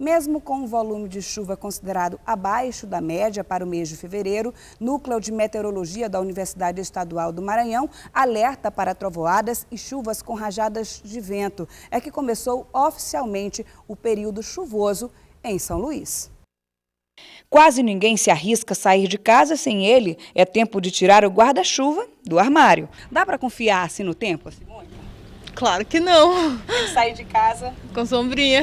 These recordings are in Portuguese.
Mesmo com um volume de chuva considerado abaixo da média para o mês de fevereiro, Núcleo de Meteorologia da Universidade Estadual do Maranhão alerta para trovoadas e chuvas com rajadas de vento. É que começou oficialmente o período chuvoso em São Luís. Quase ninguém se arrisca a sair de casa sem ele. É tempo de tirar o guarda-chuva do armário. Dá para confiar assim no tempo, Simone? Claro que não. Tem que sair de casa com sombrinha.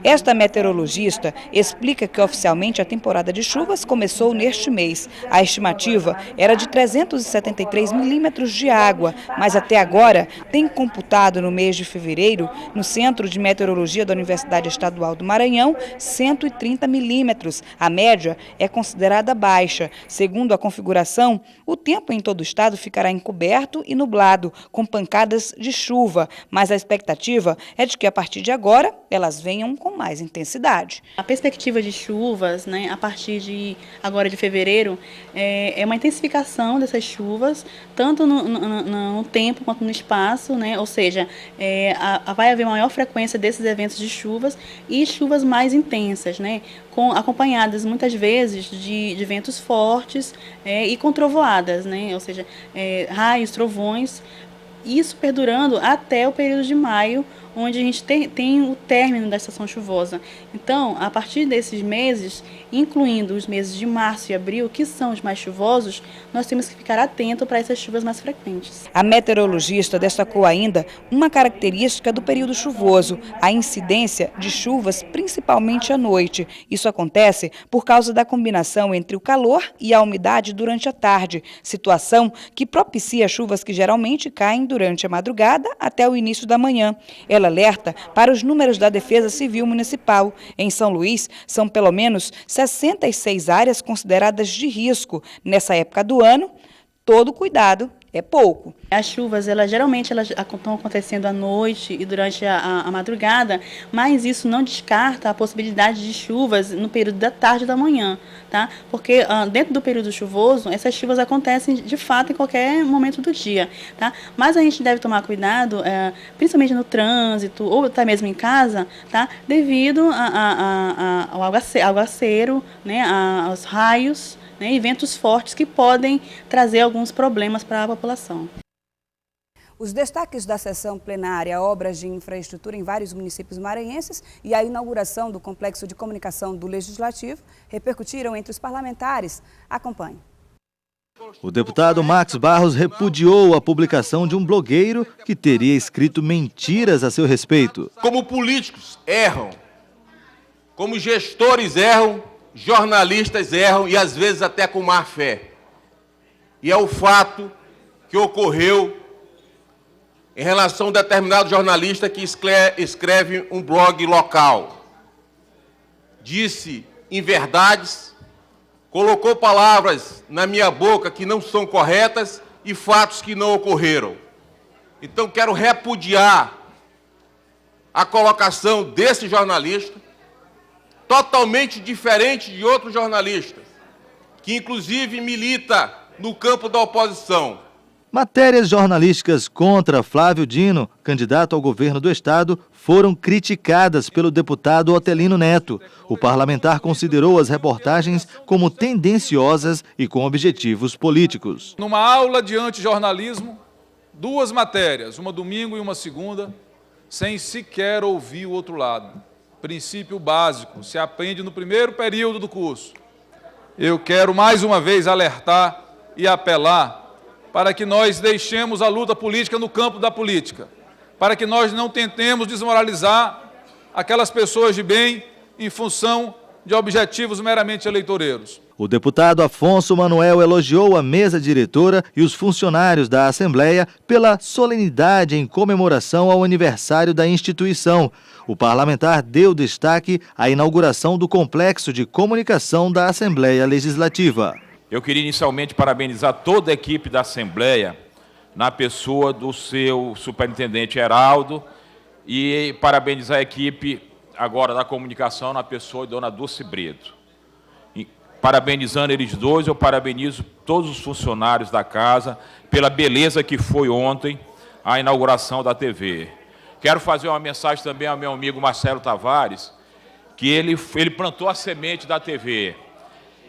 Esta meteorologista explica que oficialmente a temporada de chuvas começou neste mês. A estimativa era de 373 milímetros de água, mas até agora tem computado no mês de fevereiro, no Centro de Meteorologia da Universidade Estadual do Maranhão, 130 milímetros. A média é considerada baixa. Segundo a configuração, o tempo em todo o estado ficará encoberto e nublado, com pancadas de chuva, mas a expectativa é de que a partir de agora elas venham com mais intensidade. A perspectiva de chuvas, né, a partir de agora de fevereiro, é uma intensificação dessas chuvas, tanto no tempo quanto no espaço, né, ou seja, vai haver maior frequência desses eventos de chuvas e chuvas mais intensas, né, acompanhadas muitas vezes de ventos fortes e com trovoadas, né, ou seja, raios, trovões, isso perdurando até o período de maio, onde a gente tem o término da estação chuvosa. Então, a partir desses meses, incluindo os meses de março e abril, que são os mais chuvosos, nós temos que ficar atento para essas chuvas mais frequentes. A meteorologista destacou ainda uma característica do período chuvoso, a incidência de chuvas, principalmente à noite. Isso acontece por causa da combinação entre o calor e a umidade durante a tarde, situação que propicia chuvas que geralmente caem durante a madrugada até o início da manhã. Ela alerta para os números da Defesa Civil Municipal. Em São Luís, são pelo menos 66 áreas consideradas de risco. Nessa época do ano, todo cuidado é pouco. As chuvas, geralmente estão acontecendo à noite e durante a madrugada, mas isso não descarta a possibilidade de chuvas no período da tarde e da manhã, tá? Porque dentro do período chuvoso, essas chuvas acontecem de fato em qualquer momento do dia, tá? Mas a gente deve tomar cuidado, principalmente no trânsito ou até mesmo em casa, tá? Devido ao aguaceiro, né? Aos raios, né, e ventos fortes que podem trazer alguns problemas para a população. Os destaques da sessão plenária, obras de infraestrutura em vários municípios maranhenses e a inauguração do Complexo de Comunicação do Legislativo repercutiram entre os parlamentares. Acompanhe. O deputado Max Barros repudiou a publicação de um blogueiro que teria escrito mentiras a seu respeito. Como políticos erram, como gestores erram, jornalistas erram e às vezes até com má fé. E é o fato que ocorreu em relação a um determinado jornalista que escreve um blog local. Disse inverdades, colocou palavras na minha boca que não são corretas e fatos que não ocorreram. Então quero repudiar a colocação desse jornalista, totalmente diferente de outros jornalistas, que inclusive milita no campo da oposição. Matérias jornalísticas contra Flávio Dino, candidato ao governo do estado, foram criticadas pelo deputado Otelino Neto. O parlamentar considerou as reportagens como tendenciosas e com objetivos políticos. Numa aula de antijornalismo, 2 matérias, uma domingo e uma segunda, sem sequer ouvir o outro lado. Princípio básico, se aprende no primeiro período do curso. Eu quero mais uma vez alertar e apelar para que nós deixemos a luta política no campo da política, para que nós não tentemos desmoralizar aquelas pessoas de bem em função de objetivos meramente eleitoreiros. O deputado Afonso Manuel elogiou a mesa diretora e os funcionários da Assembleia pela solenidade em comemoração ao aniversário da instituição. O parlamentar deu destaque à inauguração do Complexo de Comunicação da Assembleia Legislativa. Eu queria inicialmente parabenizar toda a equipe da Assembleia, na pessoa do seu superintendente Heraldo, e parabenizar a equipe agora da comunicação na pessoa de dona Dulce Brito. Parabenizando eles dois, eu parabenizo todos os funcionários da casa pela beleza que foi ontem a inauguração da TV. Quero fazer uma mensagem também ao meu amigo Marcelo Tavares, que ele plantou a semente da TV.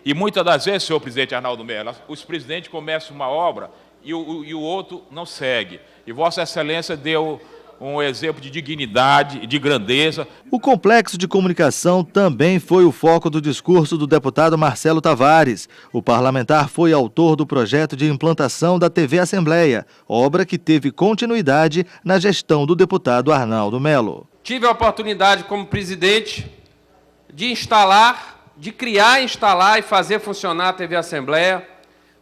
E muitas das vezes, senhor presidente Arnaldo Melo, os presidentes começam uma obra e o outro não segue. E Vossa Excelência deu um exemplo de dignidade e de grandeza. O complexo de comunicação também foi o foco do discurso do deputado Marcelo Tavares. O parlamentar foi autor do projeto de implantação da TV Assembleia, obra que teve continuidade na gestão do deputado Arnaldo Melo. Tive a oportunidade como presidente de criar, instalar e fazer funcionar a TV Assembleia,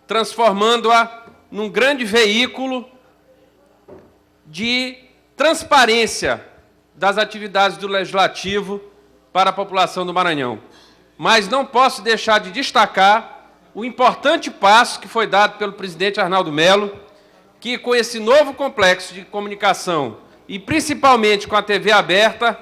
transformando-a num grande veículo de transparência das atividades do Legislativo para a população do Maranhão. Mas não posso deixar de destacar o importante passo que foi dado pelo presidente Arnaldo Melo, que com esse novo complexo de comunicação e principalmente com a TV aberta,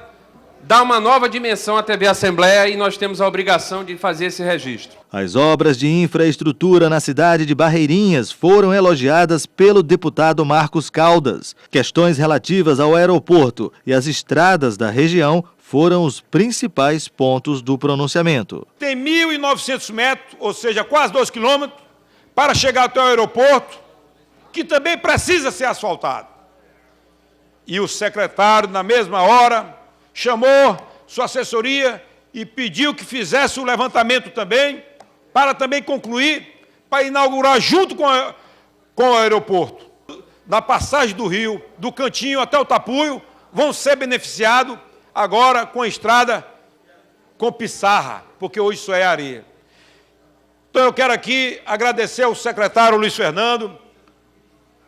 dá uma nova dimensão à TV Assembleia e nós temos a obrigação de fazer esse registro. As obras de infraestrutura na cidade de Barreirinhas foram elogiadas pelo deputado Marcos Caldas. Questões relativas ao aeroporto e às estradas da região foram os principais pontos do pronunciamento. Tem 1.900 metros, ou seja, quase 2 quilômetros, para chegar até o aeroporto, que também precisa ser asfaltado. E o secretário, na mesma hora, chamou sua assessoria e pediu que fizesse o levantamento também, para também concluir, para inaugurar junto com o aeroporto. Na passagem do rio, do Cantinho até o Tapuio, vão ser beneficiados agora com a estrada com pissarra, porque hoje isso é areia. Então eu quero aqui agradecer ao secretário Luiz Fernando,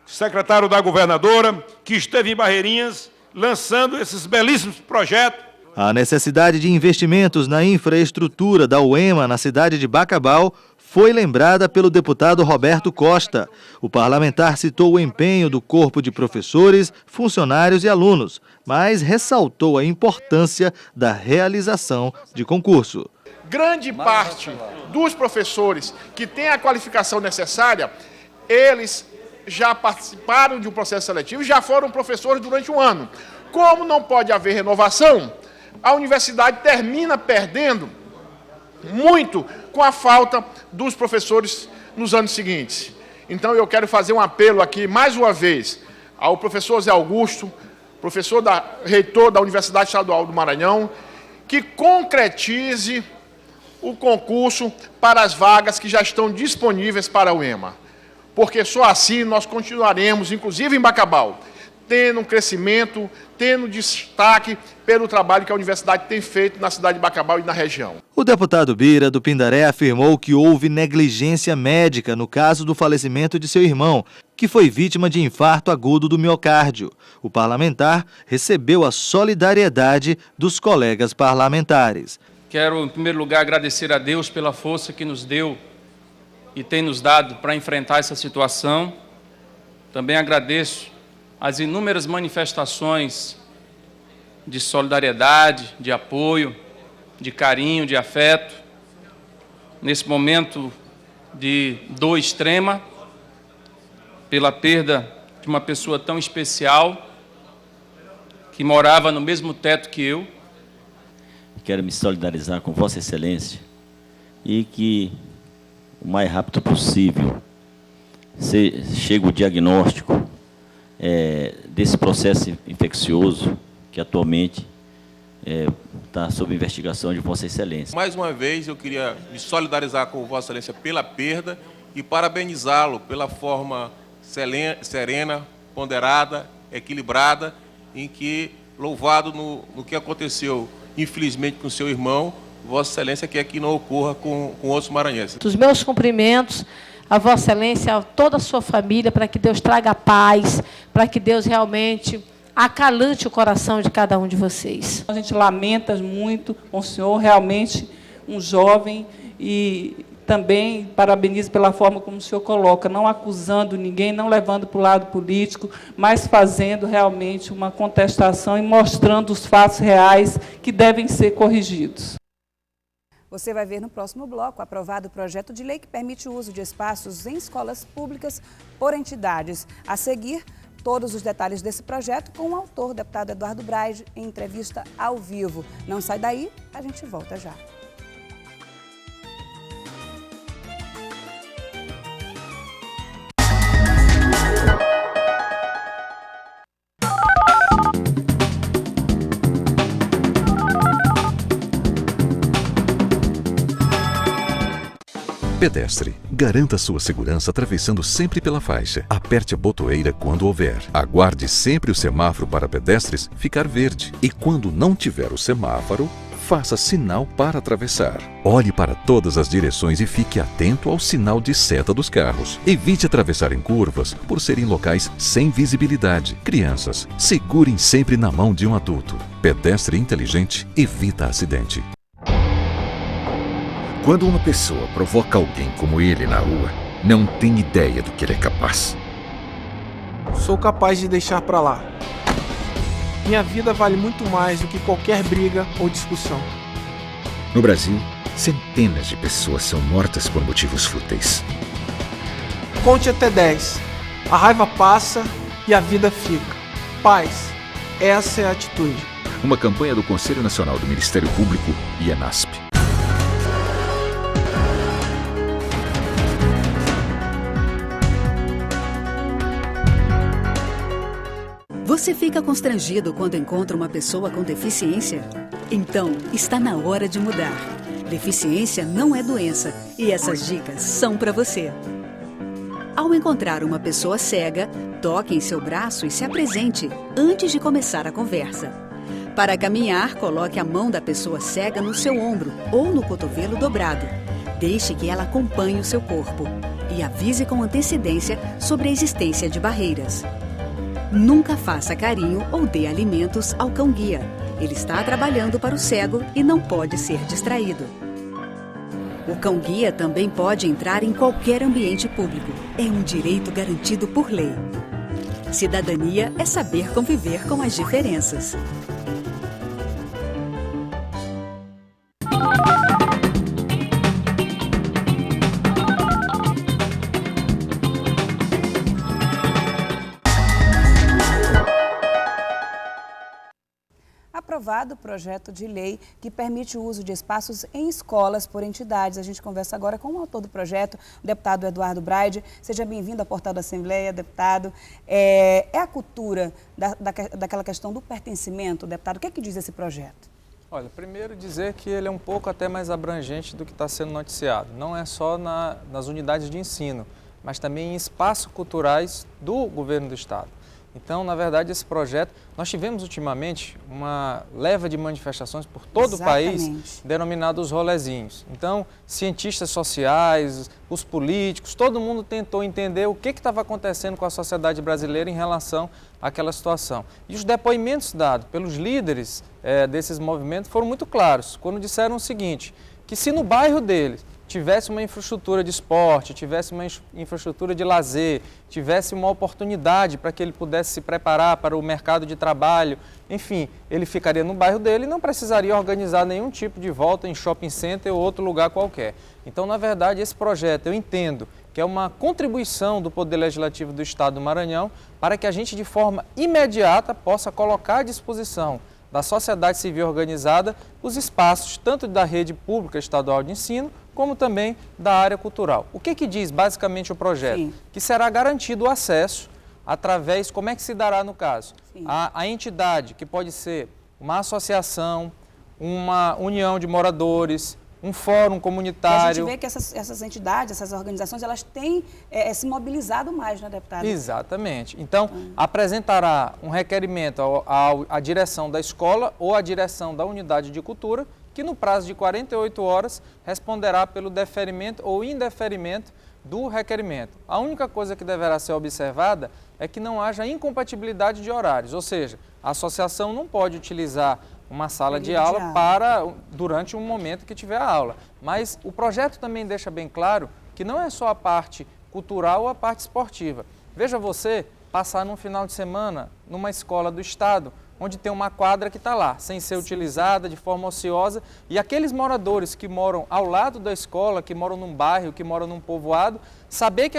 secretário da governadora, que esteve em Barreirinhas, lançando esses belíssimos projetos. A necessidade de investimentos na infraestrutura da UEMA na cidade de Bacabal foi lembrada pelo deputado Roberto Costa. O parlamentar citou o empenho do corpo de professores, funcionários e alunos, mas ressaltou a importância da realização de concurso. Grande parte dos professores que têm a qualificação necessária, eles já participaram de um processo seletivo e já foram professores durante um ano. Como não pode haver renovação, a universidade termina perdendo muito com a falta dos professores nos anos seguintes. Então eu quero fazer um apelo aqui, mais uma vez, ao professor Zé Augusto, reitor da Universidade Estadual do Maranhão, que concretize o concurso para as vagas que já estão disponíveis para a UEMA. Porque só assim nós continuaremos, inclusive em Bacabal, tendo um crescimento, tendo destaque pelo trabalho que a universidade tem feito na cidade de Bacabal e na região. O deputado Bira, do Pindaré, afirmou que houve negligência médica no caso do falecimento de seu irmão, que foi vítima de infarto agudo do miocárdio. O parlamentar recebeu a solidariedade dos colegas parlamentares. Quero, em primeiro lugar, agradecer a Deus pela força que nos deu e tem nos dado para enfrentar essa situação. Também agradeço as inúmeras manifestações de solidariedade, de apoio, de carinho, de afeto, nesse momento de dor extrema, pela perda de uma pessoa tão especial, que morava no mesmo teto que eu. Quero me solidarizar com Vossa Excelência e que o mais rápido possível chegue o diagnóstico desse processo infeccioso que atualmente está sob investigação de Vossa Excelência. Mais uma vez eu queria me solidarizar com Vossa Excelência pela perda e parabenizá-lo pela forma serena, ponderada, equilibrada, em que, louvado no que aconteceu, infelizmente, com seu irmão, Vossa Excelência quer que não ocorra com outros maranhenses. Os meus cumprimentos a Vossa Excelência, a toda a sua família, para que Deus traga paz, para que Deus realmente acalante o coração de cada um de vocês. A gente lamenta muito com o senhor, realmente um jovem, e também parabenizo pela forma como o senhor coloca, não acusando ninguém, não levando para o lado político, mas fazendo realmente uma contestação e mostrando os fatos reais que devem ser corrigidos. Você vai ver no próximo bloco aprovado o projeto de lei que permite o uso de espaços em escolas públicas por entidades. A seguir, Todos os detalhes desse projeto com o autor, o deputado Eduardo Braide, em entrevista ao vivo. Não sai daí, a gente volta já. Pedestre, garanta sua segurança atravessando sempre pela faixa. Aperte a botoeira quando houver. Aguarde sempre o semáforo para pedestres ficar verde. E quando não tiver o semáforo, faça sinal para atravessar. Olhe para todas as direções e fique atento ao sinal de seta dos carros. Evite atravessar em curvas por serem locais sem visibilidade. Crianças, segurem sempre na mão de um adulto. Pedestre inteligente evita acidente. Quando uma pessoa provoca alguém como ele na rua, não tem ideia do que ele é capaz. Sou capaz de deixar pra lá. Minha vida vale muito mais do que qualquer briga ou discussão. No Brasil, centenas de pessoas são mortas por motivos fúteis. Conte até 10. A raiva passa e a vida fica. Paz. Essa é a atitude. Uma campanha do Conselho Nacional do Ministério Público e ENASP. Você fica constrangido quando encontra uma pessoa com deficiência? Então, está na hora de mudar. Deficiência não é doença e essas dicas são para você. Ao encontrar uma pessoa cega, toque em seu braço e se apresente antes de começar a conversa. Para caminhar, coloque a mão da pessoa cega no seu ombro ou no cotovelo dobrado. Deixe que ela acompanhe o seu corpo e avise com antecedência sobre a existência de barreiras. Nunca faça carinho ou dê alimentos ao cão-guia. Ele está trabalhando para o cego e não pode ser distraído. O cão-guia também pode entrar em qualquer ambiente público. É um direito garantido por lei. Cidadania é saber conviver com as diferenças. Aprovado o projeto de lei que permite o uso de espaços em escolas por entidades. A gente conversa agora com o autor do projeto, o deputado Eduardo Braide. Seja bem-vindo ao Portal da Assembleia, deputado. É a cultura daquela questão do pertencimento, deputado? O que é que diz esse projeto? Olha, primeiro dizer que ele é um pouco até mais abrangente do que está sendo noticiado. Não é só nas unidades de ensino, mas também em espaços culturais do governo do Estado. Então, na verdade, esse projeto, nós tivemos ultimamente uma leva de manifestações por todo o país, denominados rolezinhos. Então, cientistas sociais, os políticos, todo mundo tentou entender o que estava acontecendo com a sociedade brasileira em relação àquela situação. E os depoimentos dados pelos líderes desses movimentos foram muito claros, quando disseram o seguinte, que se no bairro deles tivesse uma infraestrutura de esporte, tivesse uma infraestrutura de lazer, tivesse uma oportunidade para que ele pudesse se preparar para o mercado de trabalho, enfim, ele ficaria no bairro dele e não precisaria organizar nenhum tipo de volta em shopping center ou outro lugar qualquer. Então, na verdade, esse projeto eu entendo que é uma contribuição do Poder Legislativo do Estado do Maranhão para que a gente, de forma imediata, possa colocar à disposição da sociedade civil organizada os espaços tanto da rede pública estadual de ensino, como também da área cultural. O que diz basicamente o projeto? Sim. Que será garantido o acesso através, como é que se dará no caso? A entidade, que pode ser uma associação, uma união de moradores, um fórum comunitário. E a gente vê que essas entidades, essas organizações, elas têm se mobilizado mais, né, deputado? Exatamente. Então, apresentará um requerimento à direção da escola ou à direção da unidade de cultura, que no prazo de 48 horas responderá pelo deferimento ou indeferimento do requerimento. A única coisa que deverá ser observada é que não haja incompatibilidade de horários, ou seja, a associação não pode utilizar uma sala de aula durante um momento que tiver a aula. Mas o projeto também deixa bem claro que não é só a parte cultural ou a parte esportiva. Veja você passar num final de semana numa escola do Estado, onde tem uma quadra que está lá, sem ser utilizada, de forma ociosa, e aqueles moradores que moram ao lado da escola, que moram num bairro, que moram num povoado, saber que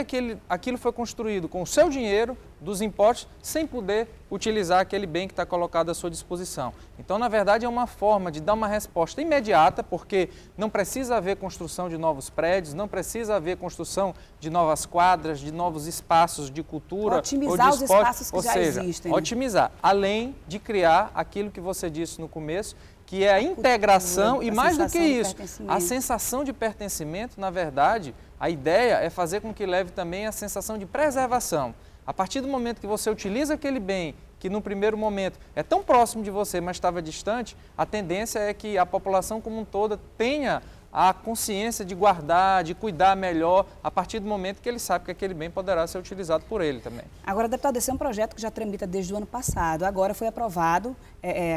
aquilo foi construído com o seu dinheiro, dos impostos, sem poder utilizar aquele bem que está colocado à sua disposição. Então, na verdade, é uma forma de dar uma resposta imediata, porque não precisa haver construção de novos prédios, não precisa haver construção de novas quadras, de novos espaços de cultura otimizar ou de esporte, os espaços que ou já seja, existem. Né? Otimizar, além de criar aquilo que você disse no começo, que é a integração e, mais do que isso, a sensação de pertencimento. Na verdade, a ideia é fazer com que leve também a sensação de preservação. A partir do momento que você utiliza aquele bem, que no primeiro momento é tão próximo de você, mas estava distante, a tendência é que a população como um todo tenha a consciência de guardar, de cuidar melhor, a partir do momento que ele sabe que aquele bem poderá ser utilizado por ele também. Agora, deputado, esse é um projeto que já tramita desde o ano passado, agora foi aprovado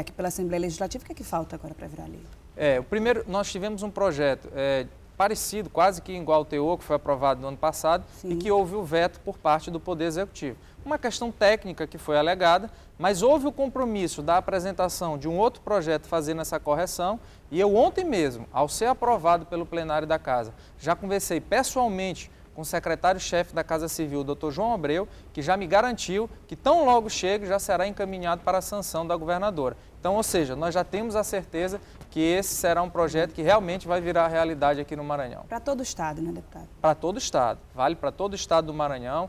aqui pela Assembleia Legislativa. O que é que falta agora para virar lei? O primeiro, nós tivemos um projeto parecido, quase que igual ao teor, que foi aprovado no ano passado, e que houve o veto por parte do Poder Executivo. Uma questão técnica que foi alegada, mas houve o compromisso da apresentação de um outro projeto fazendo essa correção, e eu ontem mesmo, ao ser aprovado pelo plenário da Casa, já conversei pessoalmente com o secretário-chefe da Casa Civil, Dr. João Abreu, que já me garantiu que tão logo chegue já será encaminhado para a sanção da governadora. Então, ou seja, nós já temos a certeza que esse será um projeto que realmente vai virar realidade aqui no Maranhão. Para todo o Estado, né, deputado? Para todo o Estado, vale para todo o Estado do Maranhão.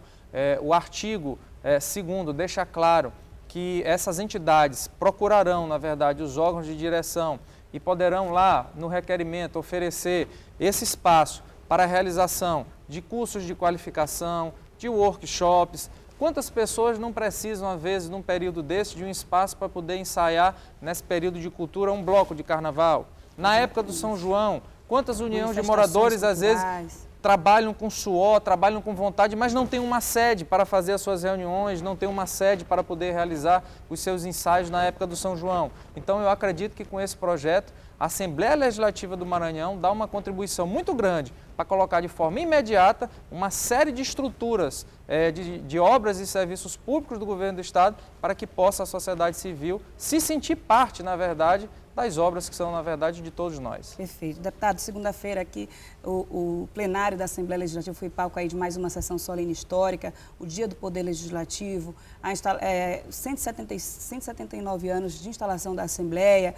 O artigo 2º deixa claro que essas entidades procurarão, na verdade, os órgãos de direção e poderão lá, no requerimento, oferecer esse espaço para a realização de cursos de qualificação, de workshops. Quantas pessoas não precisam, às vezes, num período desse, de um espaço para poder ensaiar, nesse período de cultura, um bloco de carnaval? Na época do São João, quantas uniões de moradores, às vezes, trabalham com suor, trabalham com vontade, mas não tem uma sede para fazer as suas reuniões, não tem uma sede para poder realizar os seus ensaios na época do São João. Então, eu acredito que com esse projeto, a Assembleia Legislativa do Maranhão dá uma contribuição muito grande para colocar de forma imediata uma série de estruturas, de obras e serviços públicos do governo do Estado, para que possa a sociedade civil se sentir parte, na verdade, das obras que são, na verdade, de todos nós. Perfeito. Deputado, segunda-feira aqui, o plenário da Assembleia Legislativa foi palco aí de mais uma sessão solene histórica, o Dia do Poder Legislativo, 179 anos de instalação da Assembleia,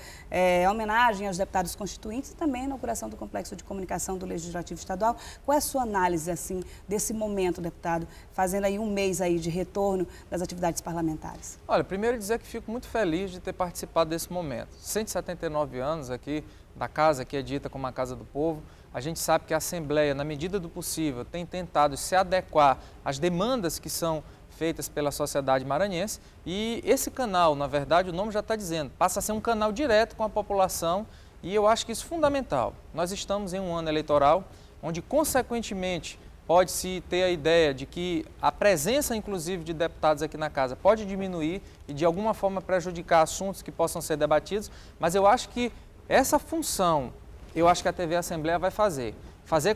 homenagem aos deputados constituintes e também a inauguração do Complexo de Comunicação do Legislativo Estadual. Qual é a sua análise, assim, desse momento, deputado, fazendo aí um mês aí de retorno das atividades parlamentares? Olha, primeiro dizer que fico muito feliz de ter participado desse momento. 179 anos aqui da casa, que é dita como a Casa do Povo. A gente sabe que a Assembleia, na medida do possível, tem tentado se adequar às demandas que são feitas pela sociedade maranhense, e esse canal, na verdade, o nome já está dizendo, passa a ser um canal direto com a população, e eu acho que isso é fundamental. Nós estamos em um ano eleitoral, onde, consequentemente, pode-se ter a ideia de que a presença, inclusive, de deputados aqui na casa pode diminuir e, de alguma forma, prejudicar assuntos que possam ser debatidos, mas eu acho que essa função, eu acho que a TV Assembleia vai fazer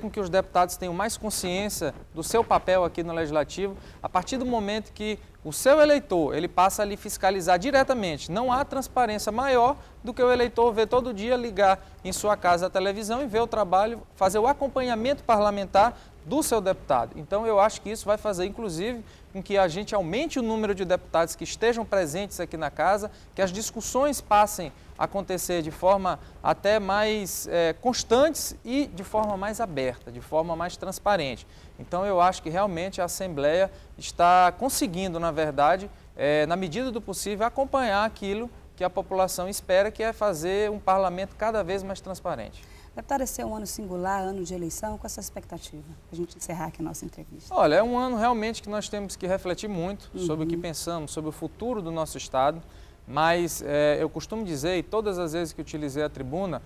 com que os deputados tenham mais consciência do seu papel aqui no Legislativo, a partir do momento que o seu eleitor, ele passa a lhe fiscalizar diretamente. Não há transparência maior do que o eleitor ver todo dia, ligar em sua casa a televisão e ver o trabalho, fazer o acompanhamento parlamentar do seu deputado. Então, eu acho que isso vai fazer, inclusive, com que a gente aumente o número de deputados que estejam presentes aqui na casa, que as discussões passem a acontecer de forma até mais constantes e de forma mais aberta, de forma mais transparente. Então, eu acho que realmente a Assembleia está conseguindo, na verdade, na medida do possível, acompanhar aquilo que a população espera, que é fazer um parlamento cada vez mais transparente. Deputado, esse é um ano singular, ano de eleição, com essa expectativa, para a gente encerrar aqui a nossa entrevista. Olha, é um ano realmente que nós temos que refletir muito sobre o que pensamos, sobre o futuro do nosso Estado, mas eu costumo dizer, e todas as vezes que utilizei a tribuna,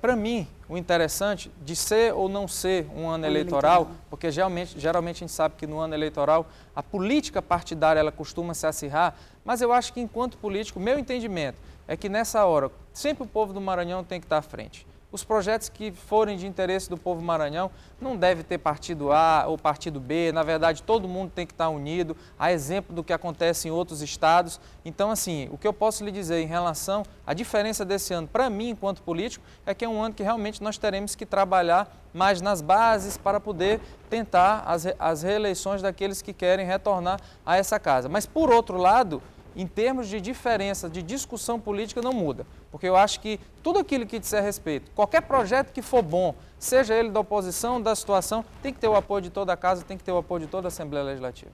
para mim, o interessante de ser ou não ser um ano eleitoral, porque geralmente a gente sabe que no ano eleitoral a política partidária ela costuma se acirrar, mas eu acho que enquanto político, meu entendimento é que nessa hora, sempre o povo do Maranhão tem que estar à frente. Os projetos que forem de interesse do povo maranhão não deve ter partido A ou partido B, na verdade todo mundo tem que estar unido, a exemplo do que acontece em outros estados. Então assim, o que eu posso lhe dizer em relação à diferença desse ano, para mim enquanto político, é que é um ano que realmente nós teremos que trabalhar mais nas bases para poder tentar as reeleições daqueles que querem retornar a essa casa. Mas por outro lado, em termos de diferença, de discussão política, não muda. Porque eu acho que tudo aquilo que disser respeito, qualquer projeto que for bom, seja ele da oposição, da situação, tem que ter o apoio de toda a casa, tem que ter o apoio de toda a Assembleia Legislativa.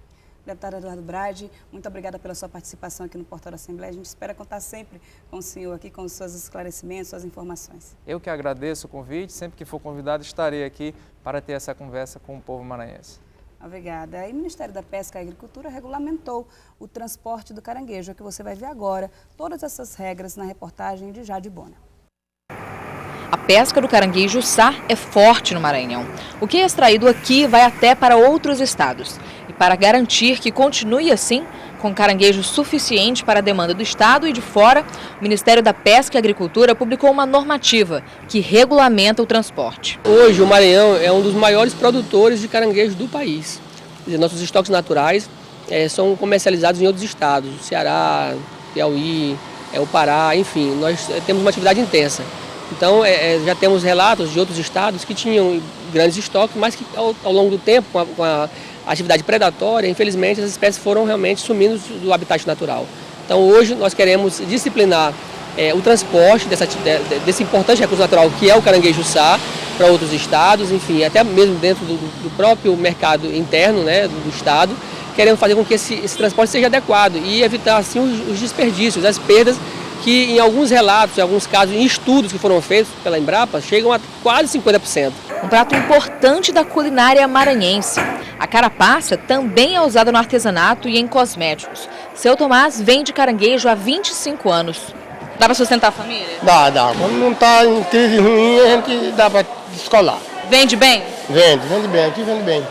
Deputado Eduardo Braide, muito obrigada pela sua participação aqui no Portal da Assembleia. A gente espera contar sempre com o senhor aqui, com os seus esclarecimentos, suas informações. Eu que agradeço o convite, sempre que for convidado estarei aqui para ter essa conversa com o povo maranhense. Obrigada. E o Ministério da Pesca e Agricultura regulamentou o transporte do caranguejo, é que você vai ver agora todas essas regras na reportagem de Jade Bona. A pesca do caranguejo-sá é forte no Maranhão. O que é extraído aqui vai até para outros estados. E para garantir que continue assim, com caranguejo suficiente para a demanda do estado e de fora, o Ministério da Pesca e Agricultura publicou uma normativa que regulamenta o transporte. Hoje o Maranhão é um dos maiores produtores de caranguejo do país. Quer dizer, nossos estoques naturais são comercializados em outros estados, Ceará, Piauí, o Pará, enfim, nós temos uma atividade intensa. Então já temos relatos de outros estados que tinham grandes estoques, mas que ao longo do tempo, com a atividade predatória, infelizmente as espécies foram realmente sumindo do habitat natural. Então hoje nós queremos disciplinar o transporte desse importante recurso natural que é o caranguejo-sá para outros estados, enfim, até mesmo dentro do próprio mercado interno, né, do estado, queremos fazer com que esse transporte seja adequado e evitar assim os desperdícios, as perdas que em alguns relatos, em alguns casos, em estudos que foram feitos pela Embrapa, chegam a quase 50%. Um prato importante da culinária maranhense. A carapaça também é usada no artesanato e em cosméticos. Seu Tomás vende caranguejo há 25 anos. Dá para sustentar a família? Dá. Quando não está em crise ruim, a gente dá para descolar. Vende bem? Vende bem, aqui vende bem.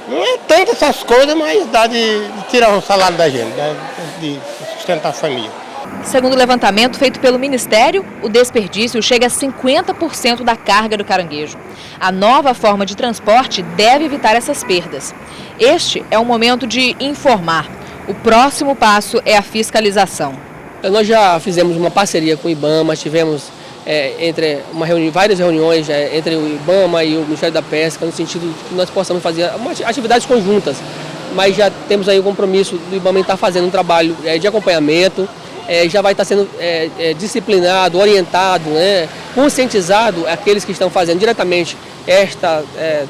Não é tanto essas coisas, mas dá de tirar o salário da gente, de sustentar a família. Segundo o levantamento feito pelo Ministério, o desperdício chega a 50% da carga do caranguejo. A nova forma de transporte deve evitar essas perdas. Este é o momento de informar. O próximo passo é a fiscalização. Nós já fizemos uma parceria com o IBAMA, tivemos várias reuniões entre o IBAMA e o Ministério da Pesca, no sentido de que nós possamos fazer atividades conjuntas. Mas já temos aí o compromisso do IBAMA em estar fazendo um trabalho de acompanhamento. Já vai estar sendo disciplinado, orientado, né, conscientizado aqueles que estão fazendo diretamente esta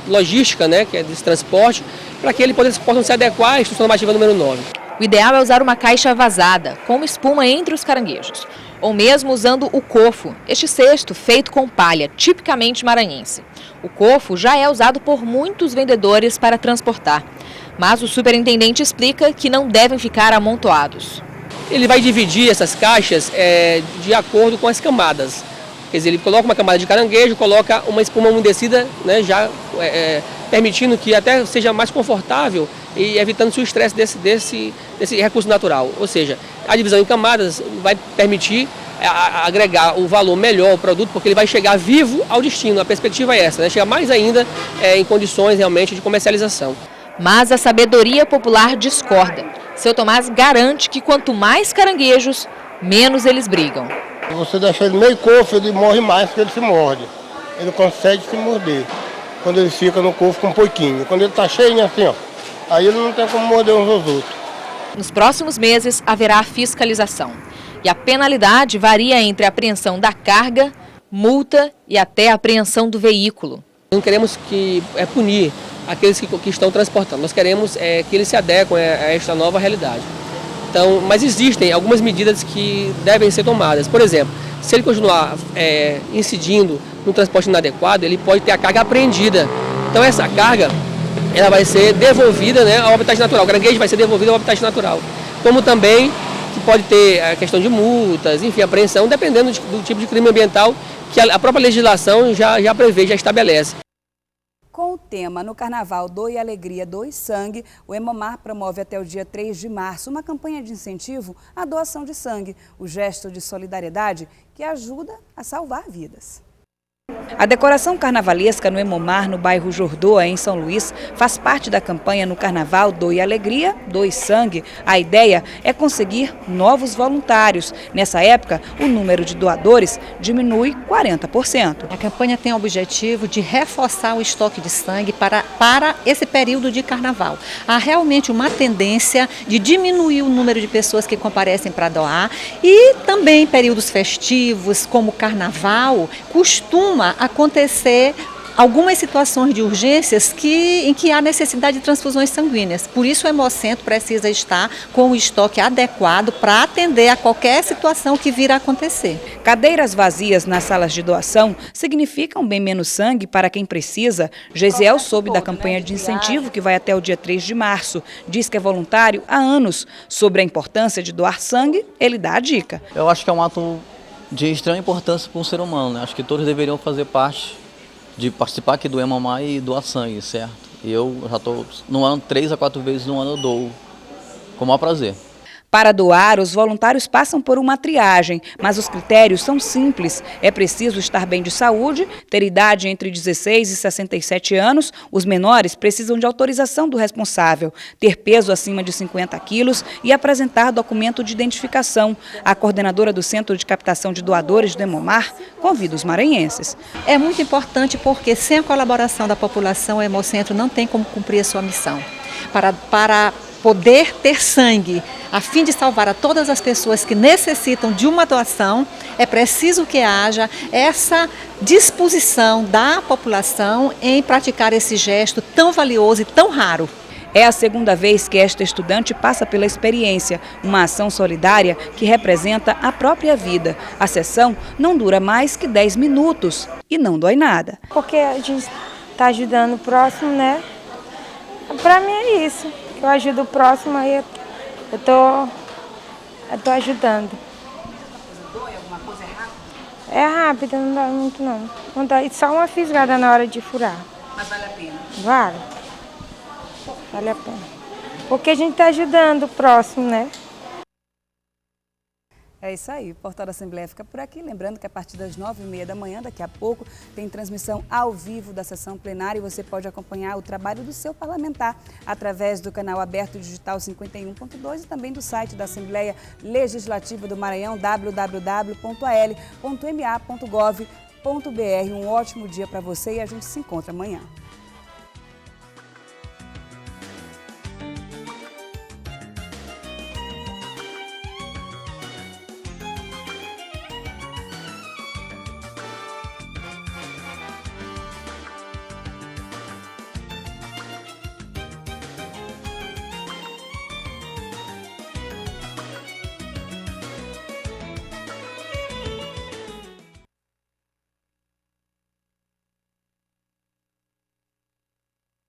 logística, né, que é desse transporte, para que eles possam se adequar à instrução normativa número 9. O ideal é usar uma caixa vazada, com espuma entre os caranguejos, ou mesmo usando o cofo, este cesto feito com palha, tipicamente maranhense. O cofo já é usado por muitos vendedores para transportar, mas o superintendente explica que não devem ficar amontoados. Ele vai dividir essas caixas de acordo com as camadas. Quer dizer, ele coloca uma camada de caranguejo, coloca uma espuma umedecida, né, já permitindo que até seja mais confortável e evitando o estresse desse recurso natural. Ou seja, a divisão em camadas vai permitir agregar o valor melhor ao produto, porque ele vai chegar vivo ao destino. A perspectiva é essa, né, chegar mais ainda em condições realmente de comercialização. Mas a sabedoria popular discorda. Seu Tomás garante que quanto mais caranguejos, menos eles brigam. Você deixa ele meio cofo, ele morre mais que ele se morde. Ele consegue se morder. Quando ele fica no cofo com um pouquinho. Quando ele está cheio assim, ó, aí ele não tem como morder uns aos outros. Nos próximos meses haverá fiscalização. E a penalidade varia entre a apreensão da carga, multa e até a apreensão do veículo. Não queremos punir aqueles que estão transportando. Nós queremos que eles se adequem a esta nova realidade. Então, mas existem algumas medidas que devem ser tomadas. Por exemplo, se ele continuar incidindo no transporte inadequado, ele pode ter a carga apreendida. Então essa carga ela vai ser devolvida, né, ao habitat natural. O caranguejo vai ser devolvido ao habitat natural. Como também que pode ter a questão de multas, enfim, apreensão, dependendo do tipo de crime ambiental que a própria legislação já prevê, já estabelece. Com o tema No Carnaval Doe Alegria, Doe Sangue, o Hemomar promove até o dia 3 de março uma campanha de incentivo à doação de sangue, o gesto de solidariedade que ajuda a salvar vidas. A decoração carnavalesca no Hemomar, no bairro Jordoa, em São Luís, faz parte da campanha No Carnaval Doe Alegria, Doe Sangue. A ideia é conseguir novos voluntários. Nessa época, o número de doadores diminui 40%. A campanha tem o objetivo de reforçar o estoque de sangue para esse período de carnaval. Há realmente uma tendência de diminuir o número de pessoas que comparecem para doar e também períodos festivos, como carnaval, costuma acontecer algumas situações de urgências em que há necessidade de transfusões sanguíneas. Por isso o Hemocentro precisa estar com o estoque adequado para atender a qualquer situação que vir a acontecer. Cadeiras vazias nas salas de doação significam bem menos sangue para quem precisa. Gesiel soube da campanha de incentivo que vai até o dia 3 de março. Diz que é voluntário há anos. Sobre a importância de doar sangue, ele dá a dica. Eu acho que é um ato de extrema importância para um ser humano, né? Acho que todos deveriam fazer parte de participar aqui do Hemomar e doar sangue, certo? E eu já estou no ano 3 a 4 vezes no ano eu dou com o maior prazer. Para doar, os voluntários passam por uma triagem, mas os critérios são simples. É preciso estar bem de saúde, ter idade entre 16 e 67 anos, os menores precisam de autorização do responsável, ter peso acima de 50 quilos e apresentar documento de identificação. A coordenadora do Centro de Captação de Doadores do Hemomar convida os maranhenses. É muito importante porque sem a colaboração da população, o Hemocentro não tem como cumprir a sua missão. Para poder ter sangue, a fim de salvar a todas as pessoas que necessitam de uma doação, é preciso que haja essa disposição da população em praticar esse gesto tão valioso e tão raro. É a segunda vez que esta estudante passa pela experiência, uma ação solidária que representa a própria vida. A sessão não dura mais que 10 minutos e não dói nada. Porque a gente está ajudando o próximo, né? Para mim é isso. Eu ajudo o próximo, aí eu tô ajudando. Dói alguma coisa rápida? É rápido, não dói muito não. Não dói, só uma fisgada na hora de furar. Mas vale a pena? Vale. Vale a pena. Porque a gente tá ajudando o próximo, né? É isso aí, o Portal da Assembleia fica por aqui. Lembrando que a partir das 9h30 da manhã, daqui a pouco, tem transmissão ao vivo da sessão plenária e você pode acompanhar o trabalho do seu parlamentar através do canal aberto digital 51.2 e também do site da Assembleia Legislativa do Maranhão, www.al.ma.gov.br. Um ótimo dia para você e a gente se encontra amanhã.